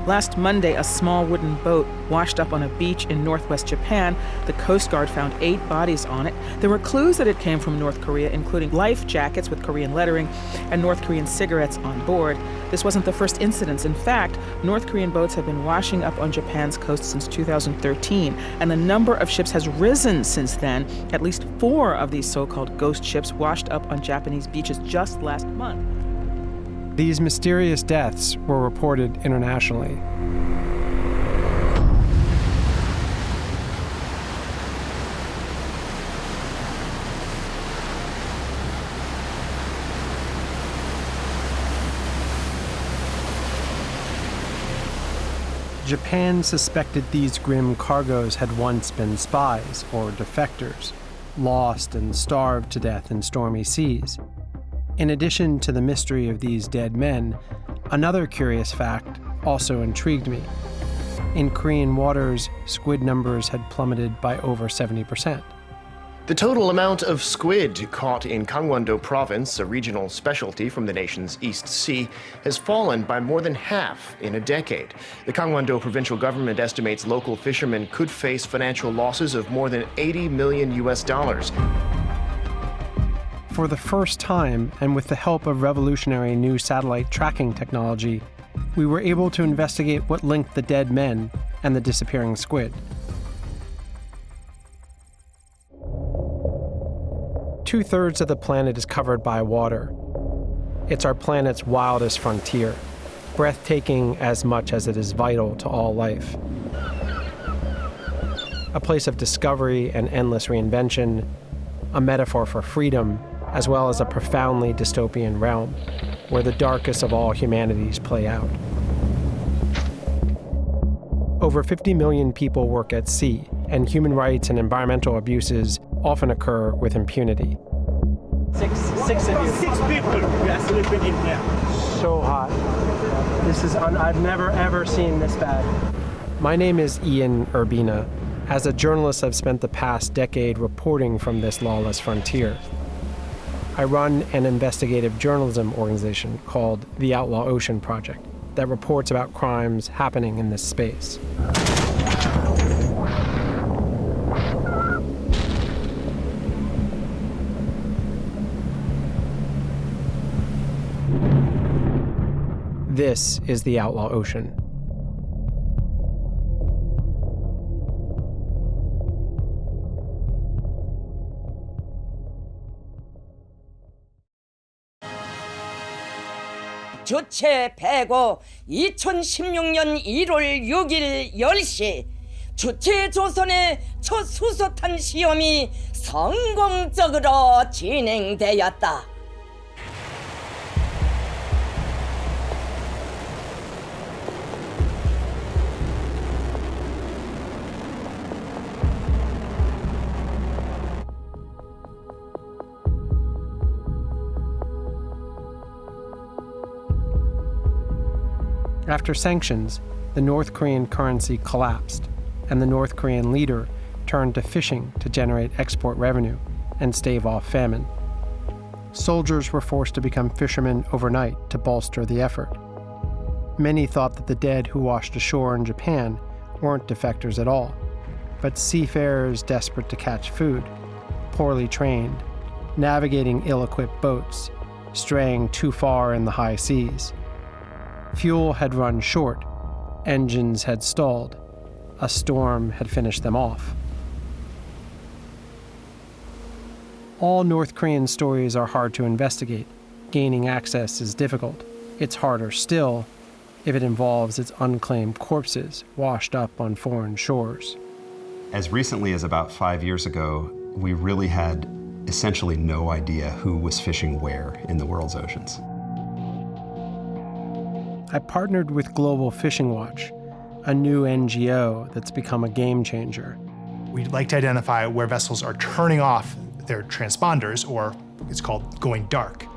Last Monday, a small wooden boat washed up on a beach in northwest Japan. The Coast Guard found 8 bodies on it. There were clues that it came from North Korea, including life jackets with Korean lettering and North Korean cigarettes on board. This wasn't the first incident. In fact, North Korean boats have been washing up on Japan's coast since 2013, and the number of ships has risen since then. At least 4 of these so-called ghost ships washed up on Japanese beaches just last month. These mysterious deaths were reported internationally. Japan suspected these grim cargoes had once been spies or defectors, lost and starved to death in stormy seas. In addition to the mystery of these dead men, another curious fact also intrigued me. In Korean waters, squid numbers had plummeted by over 70%. The total amount of squid caught in Gangwon-do province, a regional specialty from the nation's East Sea, has fallen by more than half in a decade. The Gangwon-do provincial government estimates local fishermen could face financial losses of more than $80 million. For the first time, and with the help of revolutionary new satellite tracking technology, we were able to investigate what linked the dead men and the disappearing squid. Two-thirds of the planet is covered by water. It's our planet's wildest frontier, breathtaking as much as it is vital to all life. A place of discovery and endless reinvention, a metaphor for freedom, as well as a profoundly dystopian realm where the darkest of all humanities play out. Over 50 million people work at sea, and human rights and environmental abuses often occur with impunity. Six of you. 6 people we are sleeping in here. So hot. I've never ever seen this bad. My name is Ian Urbina. As a journalist, I've spent the past decade reporting from this lawless frontier. I run an investigative journalism organization called the Outlaw Ocean Project that reports about crimes happening in this space. This is the Outlaw Ocean. 주체 배고 2016년 1월 6일 10시 주체 조선의 첫 수소탄 시험이 성공적으로 진행되었다. After sanctions, the North Korean currency collapsed, and the North Korean leader turned to fishing to generate export revenue and stave off famine. Soldiers were forced to become fishermen overnight to bolster the effort. Many thought that the dead who washed ashore in Japan weren't defectors at all, but seafarers desperate to catch food, poorly trained, navigating ill-equipped boats, straying too far in the high seas. Fuel had run short, engines had stalled, a storm had finished them off. All North Korean stories are hard to investigate. Gaining access is difficult. It's harder still if it involves its unclaimed corpses washed up on foreign shores. As recently as about 5 years ago, we really had essentially no idea who was fishing where in the world's oceans. I partnered with Global Fishing Watch, a new NGO that's become a game changer. We'd like to identify where vessels are turning off their transponders, or it's called going dark.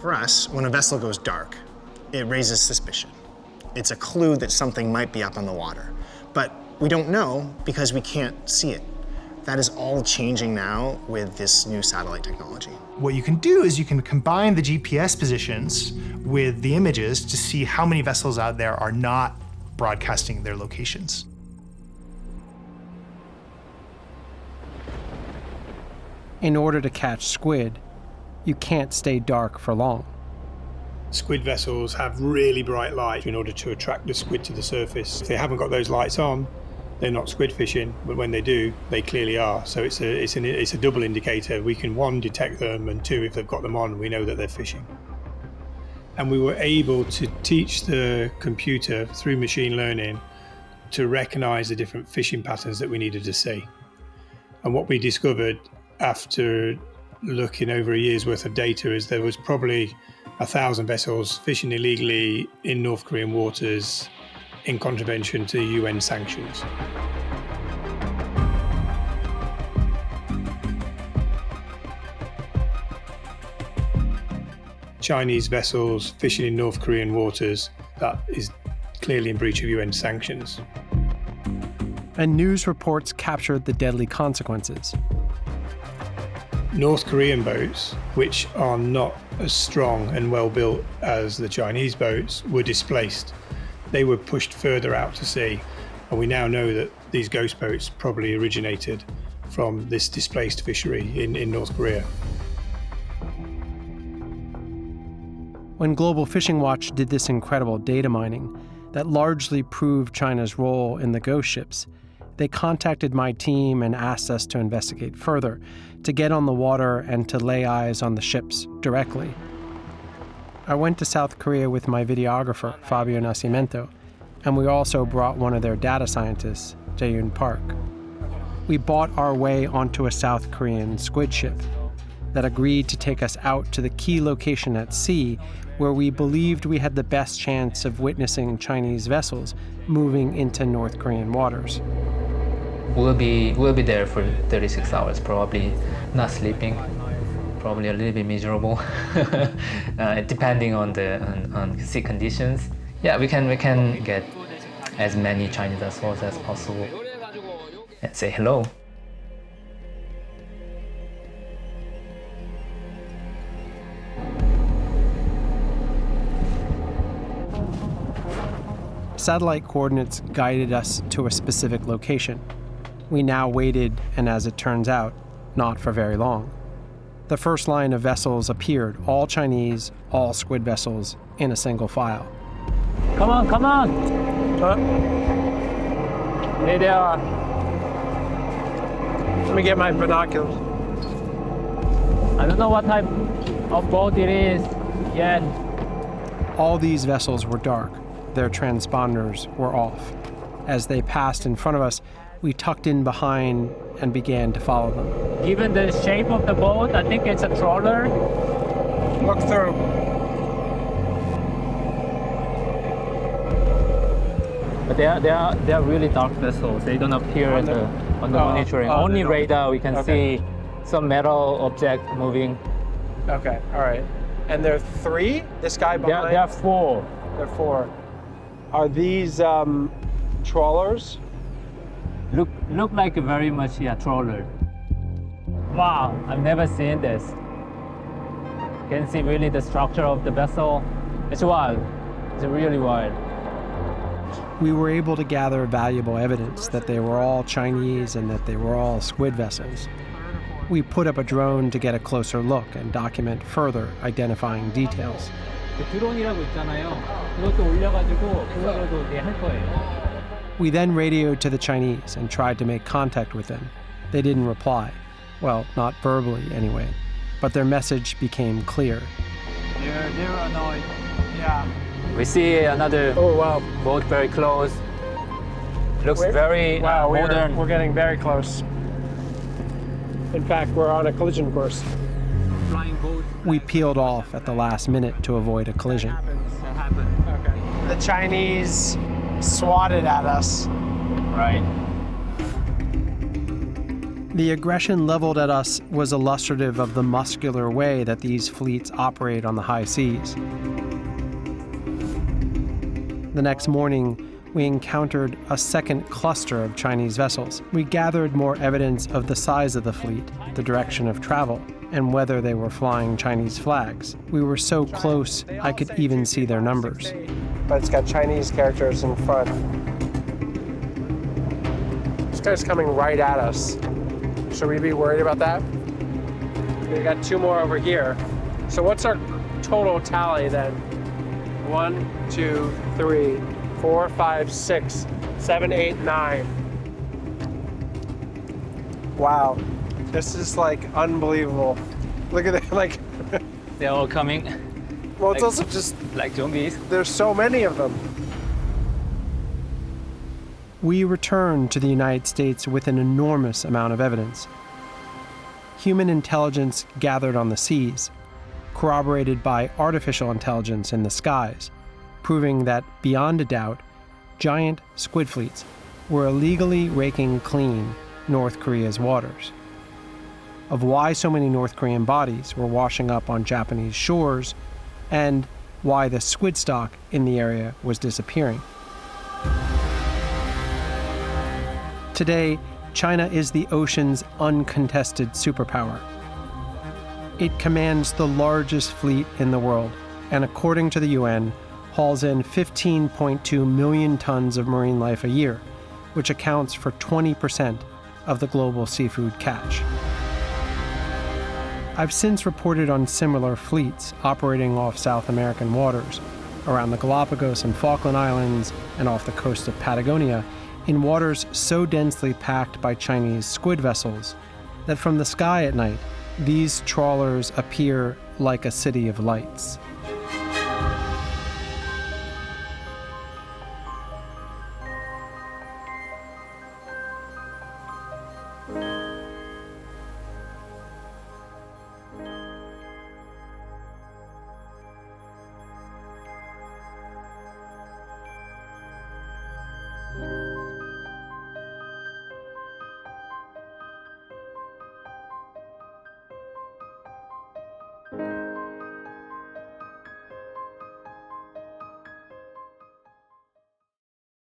For us, when a vessel goes dark, it raises suspicion. It's a clue that something might be up on the water. But we don't know because we can't see it. That is all changing now with this new satellite technology. What you can do is you can combine the GPS positions with the images to see how many vessels out there are not broadcasting their locations. In order to catch squid, you can't stay dark for long. Squid vessels have really bright light in order to attract the squid to the surface. If they haven't got those lights on, they're not squid fishing, but when they do, they clearly are. So it's a double indicator. We can, one, detect them, and two, if they've got them on, we know that they're fishing. And we were able to teach the computer through machine learning to recognize the different fishing patterns that we needed to see. And what we discovered after looking over a year's worth of data is there was probably 1,000 vessels fishing illegally in North Korean waters in contravention to UN sanctions. Chinese vessels fishing in North Korean waters, that is clearly in breach of UN sanctions. And news reports captured the deadly consequences. North Korean boats, which are not as strong and well built as the Chinese boats, were displaced. They were pushed further out to sea, and we now know that these ghost boats probably originated from this displaced fishery in North Korea. When Global Fishing Watch did this incredible data mining that largely proved China's role in the ghost ships, they contacted my team and asked us to investigate further, to get on the water and to lay eyes on the ships directly. I went to South Korea with my videographer, Fabio Nascimento, and we also brought one of their data scientists, Jae-yoon Park. We bought our way onto a South Korean squid ship that agreed to take us out to the key location at sea where we believed we had the best chance of witnessing Chinese vessels moving into North Korean waters. We'll be there for 36 hours, probably not sleeping, probably a little bit miserable, depending on the sea conditions. Yeah, we can get as many Chinese vessels as possible and say hello. Satellite coordinates guided us to a specific location. We now waited, and as it turns out, not for very long. The first line of vessels appeared, all Chinese, all squid vessels, in a single file. Come on, come on! Hey there. Let me get my binoculars. I don't know what type of boat it is yet. All these vessels were dark. Their transponders were off. As they passed in front of us, we tucked in behind and began to follow them. Given the shape of the boat, I think it's a trawler. Look through. But they are really dark vessels. They don't appear on the monitoring. Only radar we can see some metal object moving. Okay, all right. And there are three? This guy behind? There are four. There are four. Are these trawlers? Look like very much trawler. Wow, I've never seen this. You can see really the structure of the vessel. It's wild. It's really wild. We were able to gather valuable evidence that they were all Chinese and that they were all squid vessels. We put up a drone to get a closer look and document further identifying details. 드론이라고 있잖아요. 그것도 올려가지고 그거로도 할 거예요. We then radioed to the Chinese and tried to make contact with them. They didn't reply. Well, not verbally anyway. But their message became clear. They're annoyed. Yeah. We see another boat very close. Looks very modern. We're getting very close. In fact, we're on a collision course. Flying boat. We peeled off at the last minute to avoid a collision. That happened. Okay. The Chinese swatted at us. Right. The aggression leveled at us was illustrative of the muscular way that these fleets operate on the high seas. The next morning, we encountered a second cluster of Chinese vessels. We gathered more evidence of the size of the fleet, the direction of travel, and whether they were flying Chinese flags. We were so close, I could even see their numbers. but it's got Chinese characters in front. This guy's coming right at us. Should we be worried about that? We got two more over here. So what's our total tally then? 1, 2, 3, 4, 5, 6, 7, 8, 9. Wow, this is like unbelievable. Look at it, like. They're all coming. Well, it's also just like zombies. there's so many of them. We returned to the United States with an enormous amount of evidence. Human intelligence gathered on the seas, corroborated by artificial intelligence in the skies, proving that, beyond a doubt, giant squid fleets were illegally raking clean North Korea's waters. Of why so many North Korean bodies were washing up on Japanese shores, and why the squid stock in the area was disappearing. Today, China is the ocean's uncontested superpower. It commands the largest fleet in the world, and according to the UN, hauls in 15.2 million tons of marine life a year, which accounts for 20% of the global seafood catch. I've since reported on similar fleets operating off South American waters, around the Galapagos and Falkland Islands, and off the coast of Patagonia, in waters so densely packed by Chinese squid vessels that from the sky at night, these trawlers appear like a city of lights.